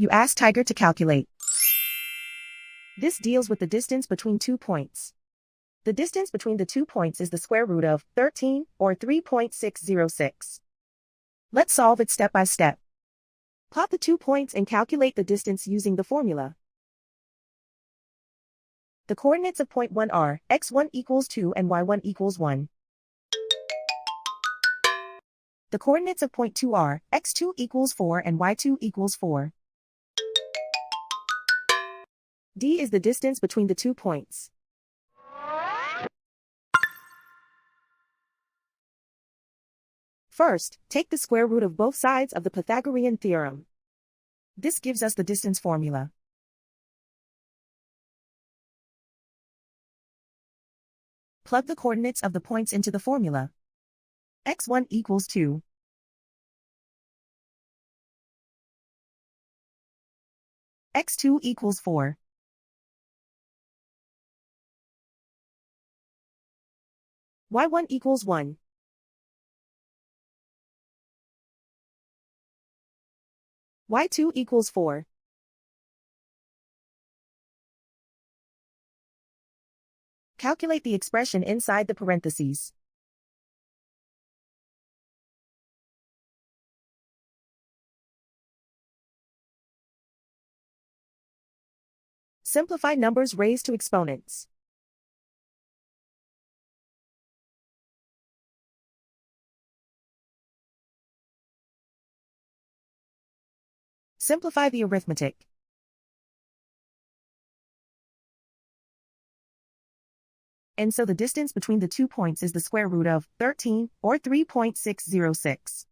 You ask Tiger to calculate. This deals with the distance between 2 points. The distance between the 2 points is the square root of 13, or 3.606. Let's solve it step by step. Plot the 2 points and calculate the distance using the formula. The coordinates of point 1 are x1 equals 2 and y1 equals 1. The coordinates of point 2 are x2 equals 4 and y2 equals 4. D is the distance between the 2 points. First, take the square root of both sides of the Pythagorean theorem. This gives us the distance formula. Plug the coordinates of the points into the formula. x1 equals 2. x2 equals 4. y1 equals 1. y2 equals 4. Calculate the expression inside the parentheses. Simplify numbers raised to exponents. Simplify the arithmetic. And so the distance between the 2 points is the square root of 13, or 3.606.